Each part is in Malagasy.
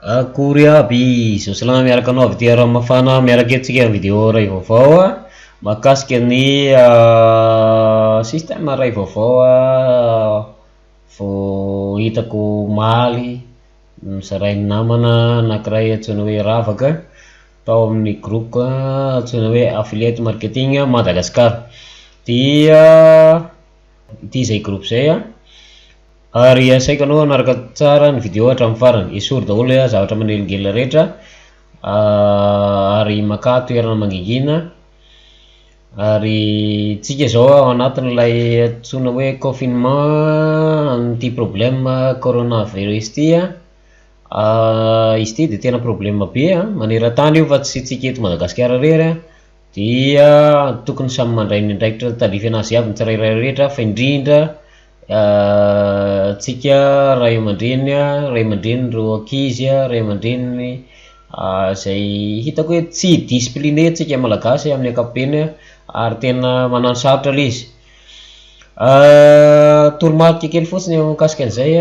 Akory aby, zosilagna miaraka anao avy ty mafana miaraka antsika vidéo ray vaovao mahakasika ny système ray vaovao vao hitako maly mizaray namana anankiray antsoina hoe Ravaka tao amin'ny groupe antsoina hoe affiliate marketing Madagascar. Dia ity zay groupe zay ary asaiko anao anaraka tsara ny vidéo hatramin'ny farany, esory daholo zavatra manelingelina rehetra ary maka toerana mangingina. Ary tsika zao ao anatin'ilay antsoina hoe confinement an'ity problème coronavirus ty izy ty de tena problème be maneran-tany io fa tsy tsika eto Madagasikara rery dia tokony samy mandray ny andraikitra talify anazy aby ny tsirairay rehetra fa indrindra tsika ray aman-dreny reo ankizy ray aman-dreny zay hitako hoe tsy discipliné tsika malagasy amin'ny ankapobeny ary tena manano sarotra le izy. Toromarika kely fotsiny mikasika an'izay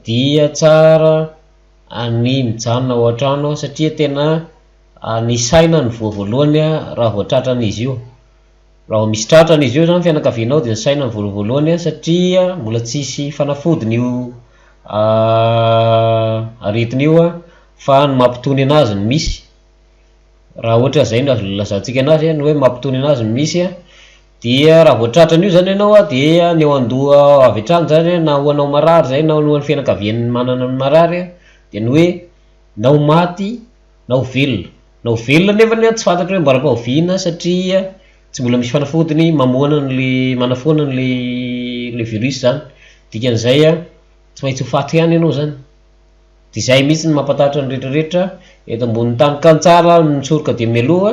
dia tsara ny mijanona ao an-trano satria tena ny saina ny voavoalohany raha vao tratran'izy io, raha misy tratran'izy io zany fianakavianao dia ny saina ny voavoalohany satria mbola tsisy fanafodiny io aretina io fa ny mampitony anazy ny misy. Raha ohatra zay lazantsika anazy ny hoe mampitony anazy ny misy dia raha vao tratran'io zany ianao dia ny eo andoha avy hatrany zany na hoanao marary zay na hoan'ny fianakaviany manana ny marary dia ny hoe nao maty nao velona, nao velona nefa ny tsy fantatra hoe mbaraka oviana satria tsy mbola misy fanafodiny mamoana le manafoana le virus zany. Dikan'izay tsy maintsy ho faty ihany ianao zany. Dia zay mihitsy ny mampatatra ny rehetrarehetra eto ambonin'ny tany ka tsara nitsoroka dia mialoha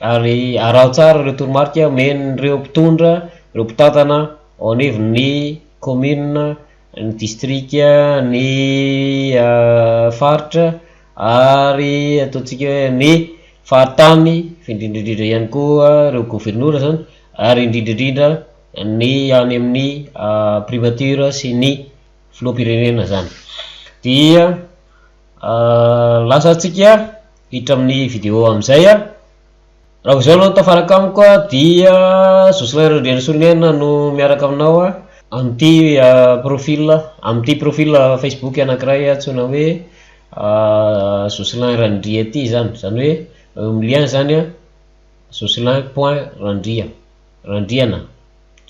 ary araho tsara ireo toromarika men'ireo mpitondra ireo mpitantana ao anivon'ny commune, ny district, ny faritra ary ataontsika hoe ny fahatany indrindrindrindra ihany koa ireo gouvernora zany ary indrindrindrindra ny any amin'ny primature sy ny filoham-pirenena zany. Dia lasa antsika hiditra amin'ny vidéo amin'izay raha zao aloha tafaraka amiko dia Jocelyn Randriana Solonena no miaraka aminao amin'ity profil Facebook anankiray antsoina hoe Jocelyn Randria ty zany hoe lien zany Jocelyn.Randria Randriana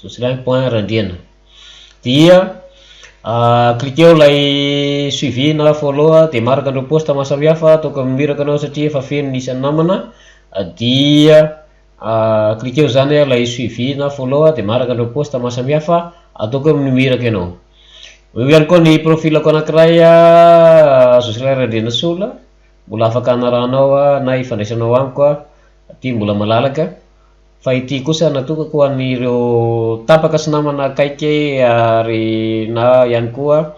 Jocelyn.Randriana. Dia cliqueo lay suivi na follow dia maraka andreo poste maro samihafa ataoko miraka anao satria efa feno ny isan'ny namana. Dia cliqueo zany lay suivi na follow dia maraka andreo poste maro samihafa ataoko miraka ianao. Eo ihany koa ny profilako anankiray Jocelyn Randriana Sola mbola afaka anaranao na ifandraisanao amiko ty mbola malalaka fa ity kosa natokako ho an'ireo tapaka sy namana akaiky ary na ihany koa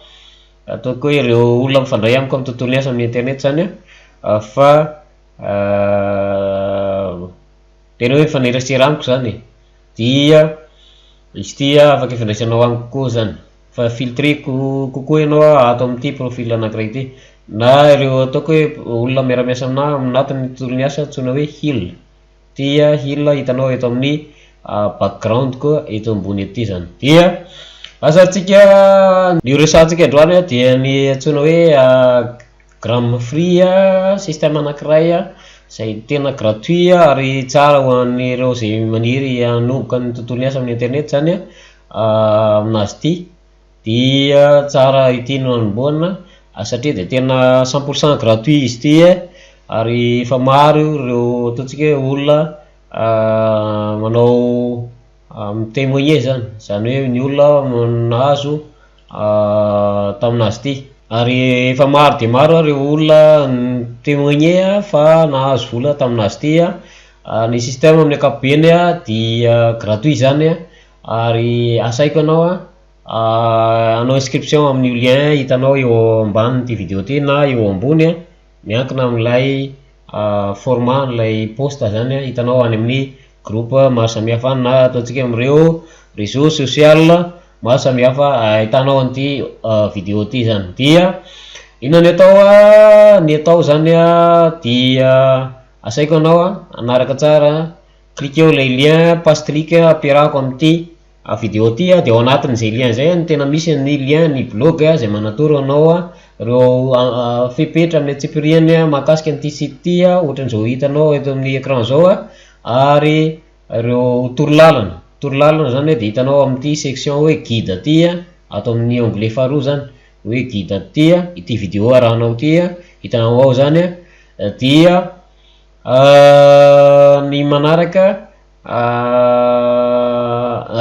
ataoko hoe ireo olona mifandray amiko amin'ny tontolo asa amin'ny internet zany fa tena hoe mifanerasera amiko zany. Dia izy ty afaka ifandraisanao amiko koa zany fa filtreko kokoa ianao ato amin'ity profil anankiray ity na ireo ataoko hoe olona miara-miasa aminatin'ny tontolo asa antsoina hoe hill. Dia hill hitanao eto amin'ny background koa eto ambony ety zany. Dia asantsika ny resantsika androany dia ny antsoina hoe gram free système anankiray zay tena gratuit ary tsara ho an'ireo zay maniry hanomboka ny tontolo asa amin'ny internet zany aminazy ty. Dia tsara ity no anomboana satria dia tena 100% gratuit izy ty ary efa maro ireo ataontsika hoe olona manao témoigner zany hoe ny olona nahazo taminazy ty ary efa maro dia maro ireo olona témoigner fa nahazo vola taminazy ty. Ny système amin'ny ankapobeny dia gratuit zany ary asaiko anao anao inscription amin'ny lien hitanao eo ambanin'ity vidéo ty na eo ambony miankina amin'ilay format n'ilay poste zany hitanao any amin'ny groupe maro samihafa na ataontsika amin'ireo réseau social maro samihafa ahitanao an'ity vidéo ty zany. Dia Inona ny atao zany dia asaiko anao anaraka tsara, cliqueo lay lien pastrique ampiarahako amin'ity vidéo ty de ao anatin'izay lien zay no tena misy ny lien ny blog zay manatoro anao reo fepetra amin'ny atsipiriany mahakasika an'ity site ty ohatran'izao hitanao eto amin'ny écran zao ary reo torolalana zany de hitanao amin'ity section hoe guide ty ato amin'ny onglet faharoa zany hoe guide ty ity vidéo arahanao ty hitanao ao zany dia ny manaraka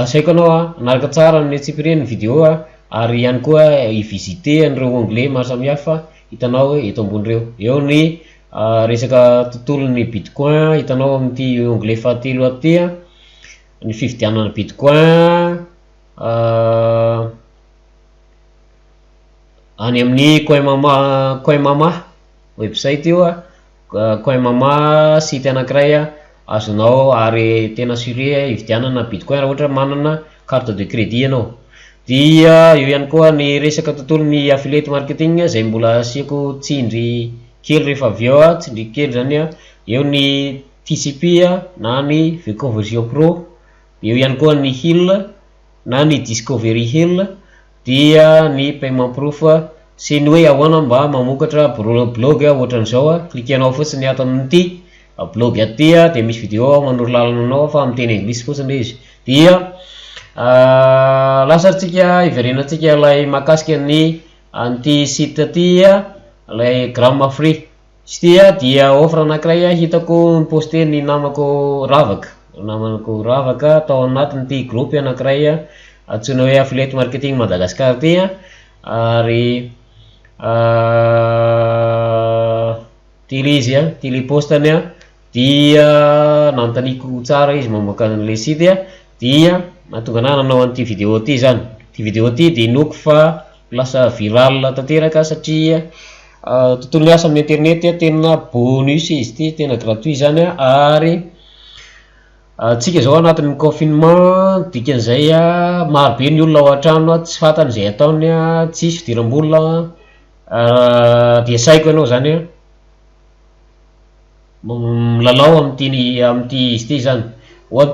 asaiko anao anaraka tsara amin'ny atsipiriany vidéo ary ihany koa i-visiter an'ireo onglet maro samihafa hitanao eto ambony reo. Eo ny resaka tontolon'ny bitcoin hitanao amin'ity onglet fahatelo aty ny fividianana bitcoin any amin'ny Coinmama website io Coinmama site anankiray azonao ary tena assuré hividianana bitcoin raha ohatra manana carte de crédit ianao. Dia eo ihany koa ny resaka tontolon'ny affiliate marketing zay mbola asiako tsindry kely rehefa avy eo tsindry kely zany eo ny TCP na ny Vconversion Pro, eo ihany koa ny Hill na ny Discovery Hill, dia ny paiement proof sy ny hoe ahoana mba mamokatra blog ohatran'izao cliquenao fotsiny ato amin'ity blog aty de misy vidéo manoro lalana anao fa amin'ny teny anglisy fotsiny izy. Dia lasatsika iverenantsika lay mahakasika ny an'ity site ty lay Gram Free izy ty dia offre anankiray hitako poster ny namako Ravaka tao anatin'ity groupe anankiray antsoina hoe affiliate marketing Madagascar ty ary tily postany dia nantaniko tsara izy mamoaka an'le site dia mahatonga anahy nanao an'ity vidéo ty zany. Ty vidéo ty de inoko fa lasa viral tanteraka satria tontolo asa amin'ny internet tena bonus izy ty, tena gratuit zany ary tsika zao anatin'ny confinement dikan'izay marobe ny olona ao an-trano tsy fantany izay ataony tsisy fidiram-bola dia saiko ianao zany milalao amin'ity izy ty zany.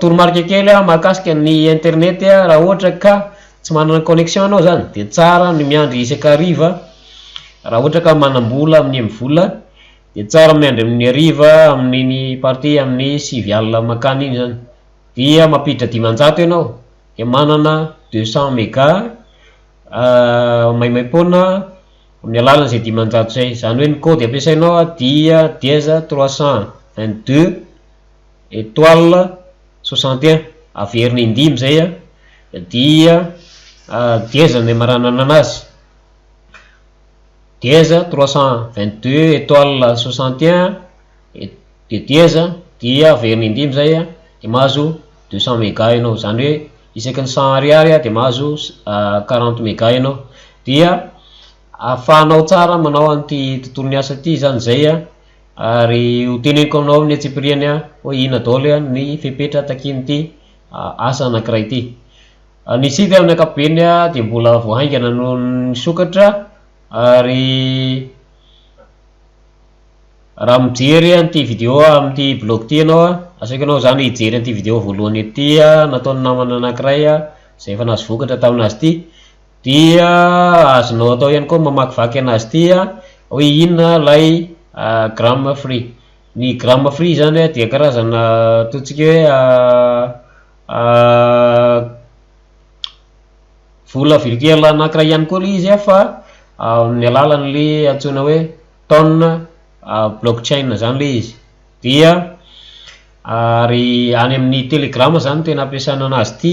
Toromarika kely mahakasika ny internet raha ohatra ka tsy manana connexion anao zany de tsara ny miandry isaka hariva raha ohatra ka manam-bola amin'ny vola de tsara miandry amin'ny hariva amin'ny partie amin'ny 9 alina makany iny zany dia mampiditra 500 ianao de manana 200 méga maimaimpoana amin'ny alalan'izay 500 zay. Zany hoe ny code ampiasainao dia dièse 322 étoile 61 averiny indimy zay dia dièse ny maranana anazy dièse 322 étoile 61 de dièse dia averiny indimy zay de mahazo 200 méga ianao, zany hoe isaky ny 100 ariary de mahazo 40 méga ianao. Dia ahafahanao tsara manao an'ity tontolon'ny asa ty zany zay ary hoteneniko aminao amin'ny atsipiriany hoe ina daholo ny fepetra takin'ity asa anankiray ity. Ny site amin'ny ankapobeny de mbola voahaingana no nisokatra ary raha mijery an'ity vidéo amin'ity blog ty ianao asaiko anao zany hijery an'ity vidéo voalohany ity nataony namana anankiray zay efa nahazo vokatra taminazy ty, dia azonao atao ihany koa mamakivaky anazy ty hoe inona lay Gram Free. Ny Gram Free zany dia karazana totsika hoe vola virtuel anankiray ihany koa izy fa amin'ny alalan'le antsoina hoe tonne blockchain zany le izy. Dia ary any amin'ny Telegram zany tena ampiasana anazy ty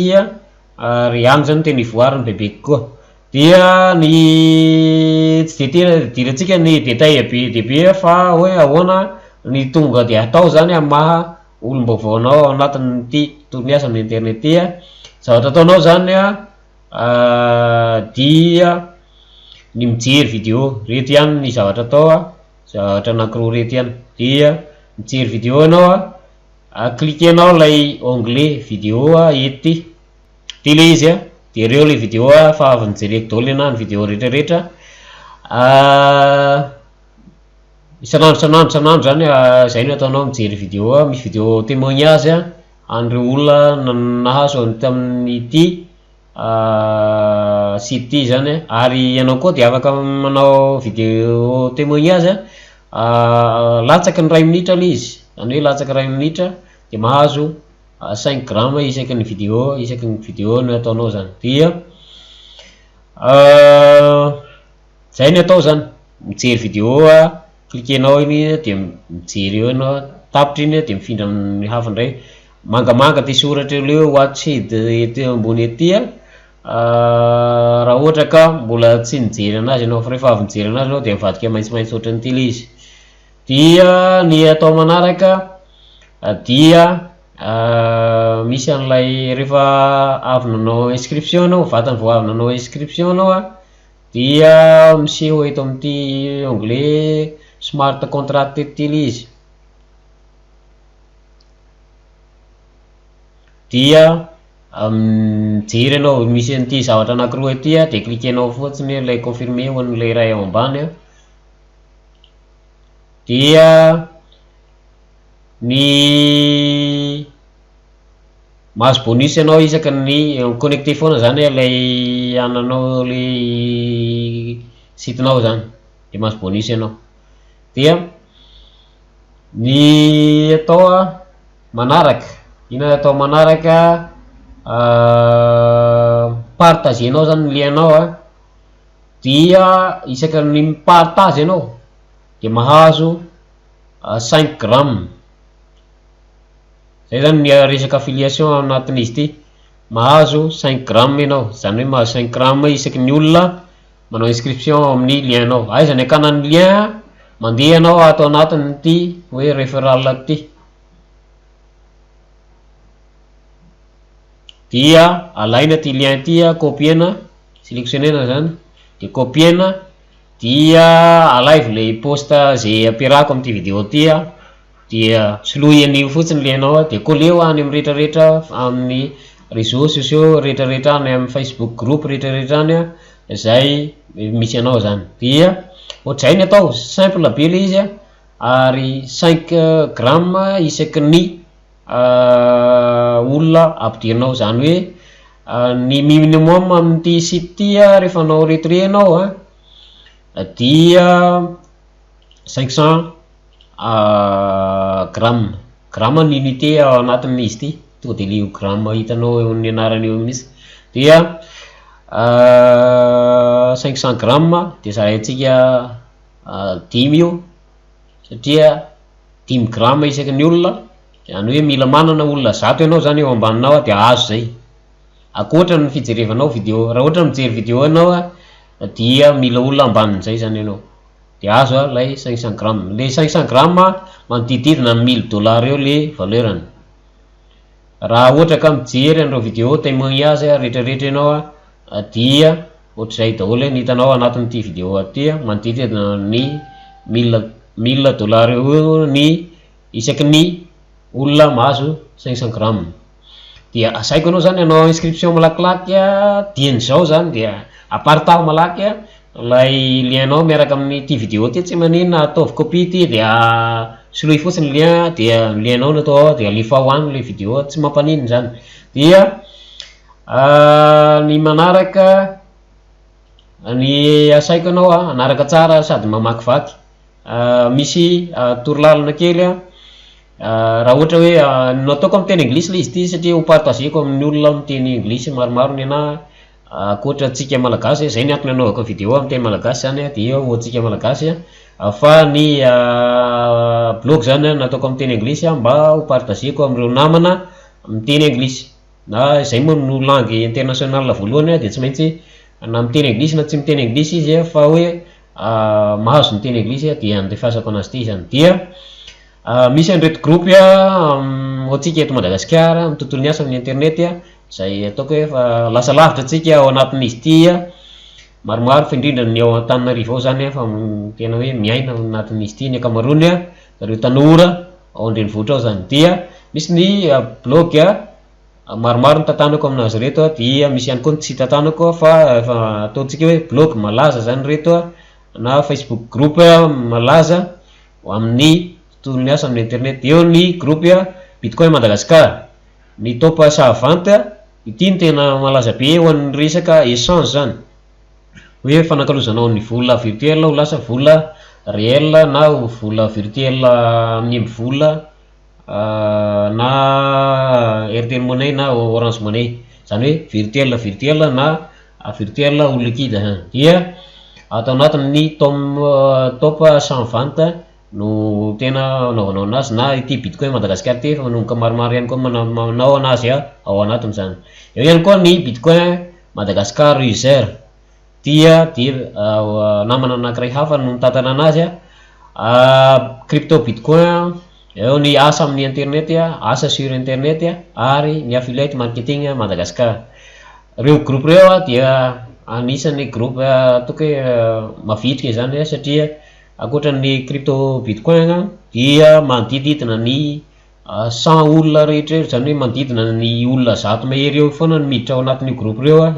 ary any zany tena ivoariny bebe koa. Dia ny tsy de tena dirantsika ny détail be dehibe fa hoe ahoana ny tonga de atao zany maha olom-baovaonao anatin'ity tontolon'ny asa amin'ny internet ty zavatra ataonao zany dia ny mijery vidéo reto ihany ny zavatra atao zavatra anankiroa reto ihany. Dia mijery vidéo ianao cliquenao lay onglet vidéo ety tele izy de reo le vidéo fa avy nijereko daholo ianah ny vidéo rehetrarehetra Isanandro zany zay no ataonao mijery vidéo, misy vidéo témoignage an'ireo olona nahazo tamin'ity site ity zany, ary ianao koa dia afaka manao vidéo témoignage latsaky ny 2 minitra ilay izy, zany hoe latsaky 2 minitra dia mahazo 5 grammes isaky ny vidéo no ataonao zany. Dia zay no atao zany, mijery vidéo klikenao iny dia mijery eo ianao, tapitra iny dia mifindra amin'ny hafa indray, mangamanga dia soratra eo watch it teo ambony ety. Raha ohatra ka mbola tsy nijery anazy ianao, fa rehefa avy mijery anazy ianao dia mivadika maitsomaitso ohatran'ity ilay izy. Dia ny atao manaraka dia misy an'ilay rehefa avy nanao inscription anao, vatany vao avy nanao inscription anao dia miseho eto amin'ity onglet smart contract ety ilay izy. Dia mijery ianao, misy an'ity zavatra anankiroa ety dia klikenao fotsiny ilay confirmer ho an'ilay iray ao ambany. Dia ny mahazo bonus ianao isaky ny connecté foana zany ilay ananao ilay sitinao zany, dia mahazo bonus ianao. Dia ny atao manaraka, ina atao manaraka, partagenao zany lianao dia isaky ny mipartage ianao dia mahazo 5 grammes. Zay zany ny resaka affiliation anatin'izy ity, mahazo 5 grammes ianao, zany hoe mahazo 5 grammes isaky ny olona manao inscription amin'ny lianao. Aiza ny akanan'ny lien mandeha ianao ato anatin'ity hoe referral ity. Dia alaina ty lien ity, copiena, sélectionnena zany, dia copiena, dia alaivo le posta zay ampiarahako amin'ity vidéo ity dia soloy an'io fotsiny lianao dia koleo any amin'ny rehetrarehetra amin'ny réseaux sociaux rehetrarehetra any amin'ny Facebook group rehetrarehetra any zay misy anao zany. Dia ohatr'izay ny atao, simple be le izy ary 5 grammes isaky ny olona ampidirinao, zany hoe ny minimum amin'ity site ity rehefa anao retrait anao dia 500 gramme ny unité ao anatin'izy ity, tonga dia le gramme hitanao eo ny anarany eo mihitsy. Dia 500 grammes dia zahantsika 5 io, satria 5 grammes isaky ny olona, zany hoe mila manana olona 100 ianao zany eo ambaninao dia azo zay, akoatra ny fijerevanao vidéo. Raha ohatra mijery vidéo ianao dia mila olona ambanin'izay zany ianao dia azo lay 500 grammes. Le 500 grammes manodididina $1000 eo le valeurany. Raha ohatra ka mijery an'ireo vidéo témoignage rehetrarehetra ianao dia ohatr'izay daholo ny hitanao anatin'ity vidéo aty, manodididina ny $1000 eo ny isaky ny olona mahazo 500 grammes. Dia asaiko anao zany anao inscription malakilaky dian'izao zany dia apartaho malaky lay lianao miaraka amin'ity vidéo ty, tsy maninona ataovy copie ity dia soloy fotsiny lien dia lianao no atao dia alefa ho any le vidéo, tsy mampaninona zany. Dia ny manaraka ny asaiko anao anaraka tsara sady mamakivaky, misy torolalana kely raha ohatra hoe nataoko amin'ny teny anglisy le izy ity satria ho partageko amin'ny olona amin'ny teny anglisy maromaro ny ana akoatra antsika malagasy, zay ny antony anaovako vidéo amin'ny teny malagasy zany dia ho antsika malagasy, fa ny blog zany nataoko amin'ny teny anglisy mba ho partageko amin'ireo namana amin'ny teny anglisy, na zay moa no langue internationale voalohany dia tsy maintsy na miteny anglisy na tsy miteny anglisy izy fa hoe mahazo ny teny anglisy dia andefasako anazy ity zany. Dia misy an'ireto groupe hoantsika eto Madagasikara amin'ny tontolon'ny asa amin'ny internet zay ataoko hoe fa lasa lavitra antsika ao anatin'izy ity maromaro, fa indrindra ny ao Antananarivo ao zany fa tena hoe miaina ao anatin'izy ity ny akamaroany zareo tanora ao andrenivohitra ao zany. Dia misy ny blog maromaro ny tantanako aminazy reto dia misy ihany koa ny tsy tantanako fa ataontsika hoe blog malaza zany reto na Facebook group malaza amin'ny tontolo ny asa amin'ny internet. Eo ny groupe Bitcoin Madagascar, ny top savante ity ny tena malaza be eo amin'ny resaka échange zany, hoe fanakalozanao ny vola virtuel ho lasa vola réel na vola virtuel amin'ny vola na Airtel Money na Orange Money, zany hoe virtuel na virtuel ou liquide. Dia atao anatin'ny top 120 no tena naovanao anazy, na ity Bitcoin Madagascar ty manomboka maromaro ihany koa manao anazy ao anatiny zany. Eo ihany koa ny Bitcoin Madagascar user, dia namana anankiray hafa no mitantana anazy crypto Bitcoin. Eo ny asa amin'ny internet asa sur internet ary ny affiliate marketing Madagascar. Reo groupe reo dia anisan'ny groupe toke mavitrika zany satria akoatran'ny crypto Bitcoin dia manodididina ny 100 olona rehetra, zany hoe manodidina ny olona 100 mahery eo foana no miditra ao anatin'ny groupe reo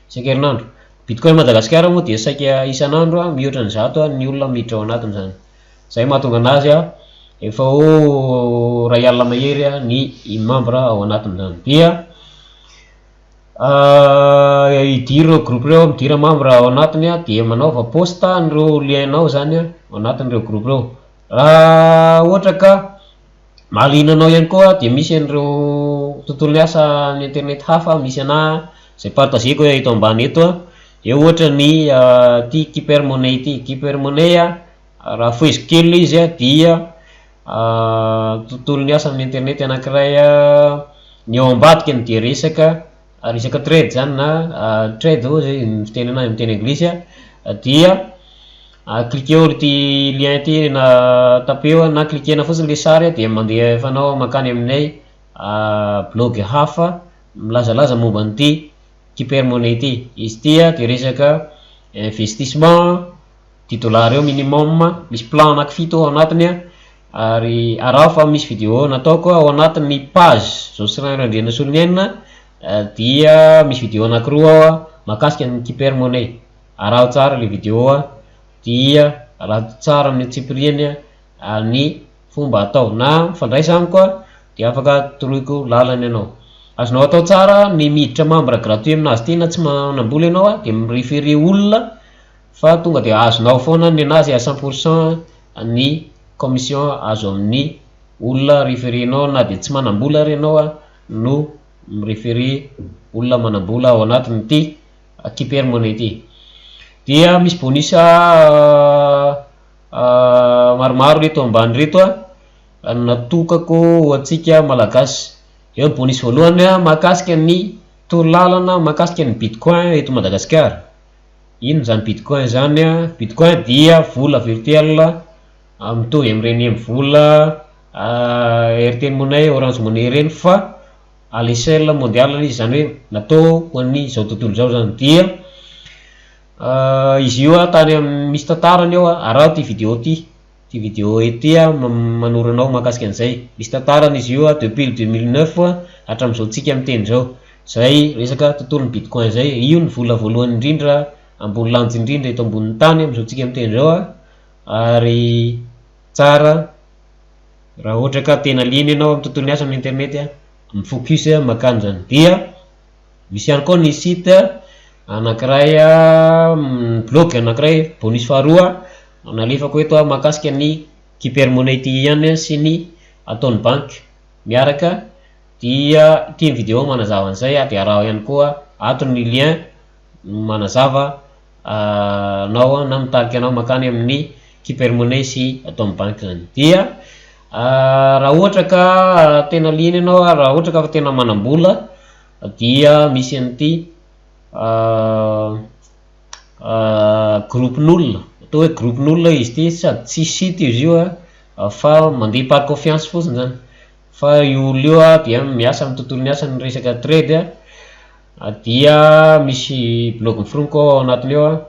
isankerinandro. Bitcoin Madagascar moa dia saika isanandro mihoatra ny 100 ny olona miditra ao anatiny zany. Zay mahatonga anazy efa o ray alina mahery ny membre ao anatiny zany. Dia idiro groupe reo, midira membre ao anatiny dia manaova posta nireo lienao zany ao anatin'ireo groupe reo. Raha ohatra ka mahalinanao ihany koa dia misy an'ireo tontolo ny asa ny internet hafa, misy ana zay partageko eto ambany eto. Eo ohatra ny ty Keeper Money ty, Keeper Money raha foiziko kely izy dia tontolo ny asa amin'ny internet anankiray ny ao ambadika dia resaka trade zany na trade zay fiteny anazy amin'ny teny anglisy. Dia cliqueo ty lien ty na tapeo na cliquena fotsiny le sary dia mandeha fanao makany aminay blog hafa milazalaza momba an'ity Keeper Money ty. Izy ty dia resaka investissement $10 eo minimum, misy plan anankifito ao anatiny ary araha fa misy vidéo nataoko ao anatin'ny page Jocelyn Randriana Solonenina dia misy vidéo anankiroa ao mahakasika ny Keeper Money. Araha tsara le vidéo dia raha tsara amin'ny tsipiriany ny fomba atao na fandraisa amiko dia afaka toroiko lalany ianao. Azonao atao tsara ny miditra membre gratuit aminazy ty na tsy manambola ianao dia mireferer olona fa tonga dia azonao foana ny anazy 100% ny commission azo amin'ny olona referenao na dia tsy manambola ary ianao no mireferer olona manambola ao anatiny ty Keeper Money ty. Dia misy bonus maromaro reto ambany reto natokako ho antsika malagasy. Eo ny bonus voalohany mahakasika ny torolalana mahakasika ny Bitcoin eto Madagascar. Ino zany Bitcoin zany? Bitcoin dia vola virtuel mitovy amin'ireny vola Airtel Money, Orange Money reny fa à l'échelle mondiale izy, zany hoe natao ho an'ny zao tontolo zao zany. Dia izy io tany misy tantarany eo araha ty vidéo ty ety manoranao mahakasika an'izay. Misy tantarany izy io depuis 2009 hatramin'izao tsika amin'ny teny zao. Zay resaka tontolon'ny Bitcoin zay, io ny vola voalohany indrindra ambony lanitra indrindra eto ambonin'ny tany amin'izao tsika amin'ny teny zao ary tsara raha ohatra ka tena liana ianao amin'ny tontolo ny asa amin'ny internet mifocus makany zany. Dia misy ihany koa ny site anankiray blog anankiray bonus faharoa nalefako eto mahakasika ny Keeper Money ty ihany sy ny ataon'ny banky miaraka. Dia ity vidéo manazava an'izay dia araha ihany koa ato ny lien manazava nao na mitarika anao makany amin'ny Keeper Money sy ataon'ny banky zany. Dia raha ohatra ka tena liana ianao, raha ohatra ka tena manambola dia misy an'ity groupe nul, atao hoe groupe nul izy ty, sady tsy site izy io fa mandeha par confiance fotsiny zany. Fa io olona io dia miasa amin'ny tontolo ny asa ny resaka trade dia misy blog miforoniko ao anatiny eo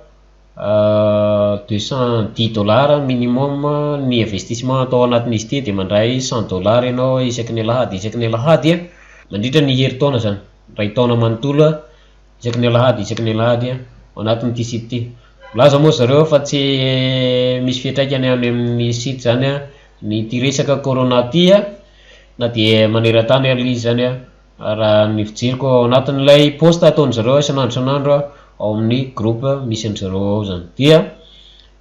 $210 minimum ny investissement atao anatin'izy ty, dia mandray $100 ianao isaky ny alahady mandritra ny herintaona zany, ray taona manontolo isaky ny alahady ao anatin'ity site ity. Laza moa zareo fa tsy misy fiantraikany amin'ny site zany a ny ty resaka corona ty na dia maneran-tany aloha izy zany raha ny fijeriko ao anatin'ilay poste ataony zareo isan'andro ao amin'ny groupe misy an'zareo ao zany, dia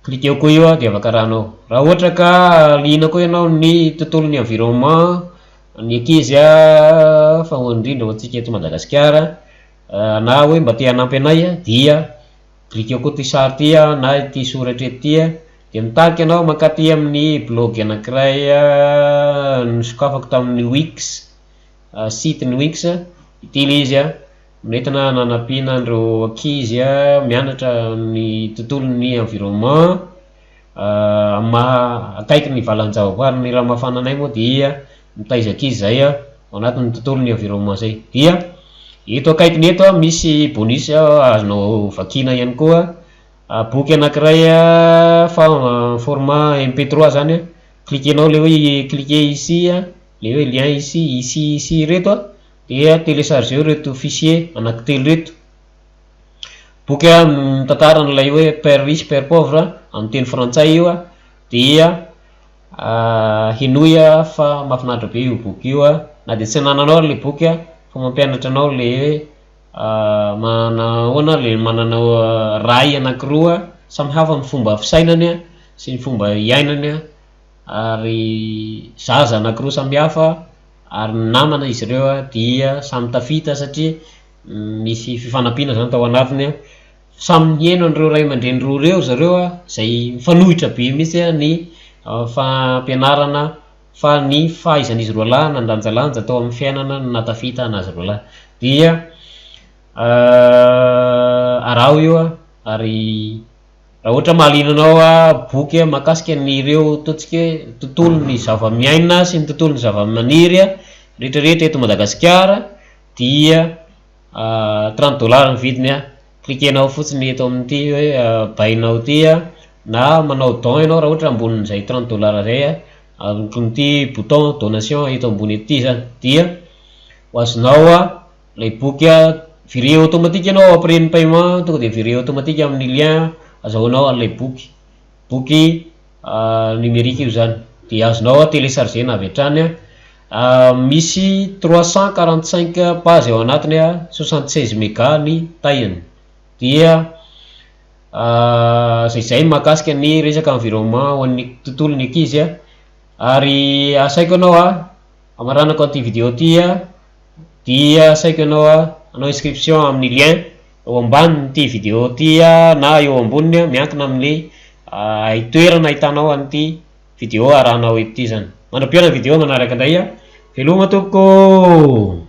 cliqueo koa io dia afaka rahanao. Raha ohatra ka liana koa ianao ny tontolon'ny environnement, ny ankizy fa indrindra ho antsika eto Madagasikara, na hoe mba te hanampy anay dia cliqueo koa ty sary ty na ty soratra ety dia mitariky ianao mankaty amin'ny blog anankiray nisokafako tamin'ny Wix, site ny Wix, itily izy nentina nanampiana andreo ankizy mianatra ny tontolon'ny environnement akaiky ny valan-javaboary ny raha mafananay moa dia mitaiza ankizy zay ao anatin'ny tontolon'ny environnement zay. Dia eto akaikiny eto misy bonus azonao vakina ihany koa boky anankiray format MP3 zany cliquenao le hoe cliquer ici le hoe lien ici reto dia télécharger reto fichier anankitelo reto. Boky mitantara n'ilay hoe père riche père pauvre amin'ny teny frantsay io dia hinoy fa mahafinaritra be io boky io na dia tsy anananao le boky fa mampianatra anao le manahoana le manana ray anankiroa samy hafa amin'ny fomba fisainany sy ny fomba iainany ary zaza anankiroa samy hafa ary namana izy ireo dia samy tafita satria misy fifanampiana zany tao anatiny, samy mihaino an'ireo ray aman-dreny roa reo zareo zay mifanohitra be mihitsy ny fampianarana fa ny fahaizan'izy roa lahy nandanjalanja tao amin'ny fiainana natafita anazy roa lahy. Dia arao io ary raha ohatra mahalinanao boky mahakasika nyreo totsika tontolon'ny zava-miaina sy ny tontolon'ny zava-maniry rehetrarehetra eto Madagasikara dia $30 ny vidiny cliquenao fotsiny eto amin'ity hoe bainao ty na manao don ianao raha ohatra ambonin'izay $30 zay amin'ity bouton donation eto ambony ety zany dia ho azonao lay boky viré automatique ianao après ny paiement tonga dia viré automatique amin'ny lien azahoanao an'ilay boky numérique io zany dia azonao télécharger na avy hatrany misy 345 page ao anatiny 76 méga ny tainy. Dia zay mahakasika ny resaka environnement ho an'ny tontolon'ny ankizy ary asaiko anao amaranako an'ity vidéo ty dia asaiko anao anao inscription amin'ny lien eo ambanin'ity vidéo ty na eo amboniny miankina amin'ny toerana ahitanao an'ity vidéo arahanao ety zany. Mandram-piona vidéo manaraka indray veloma tompoko.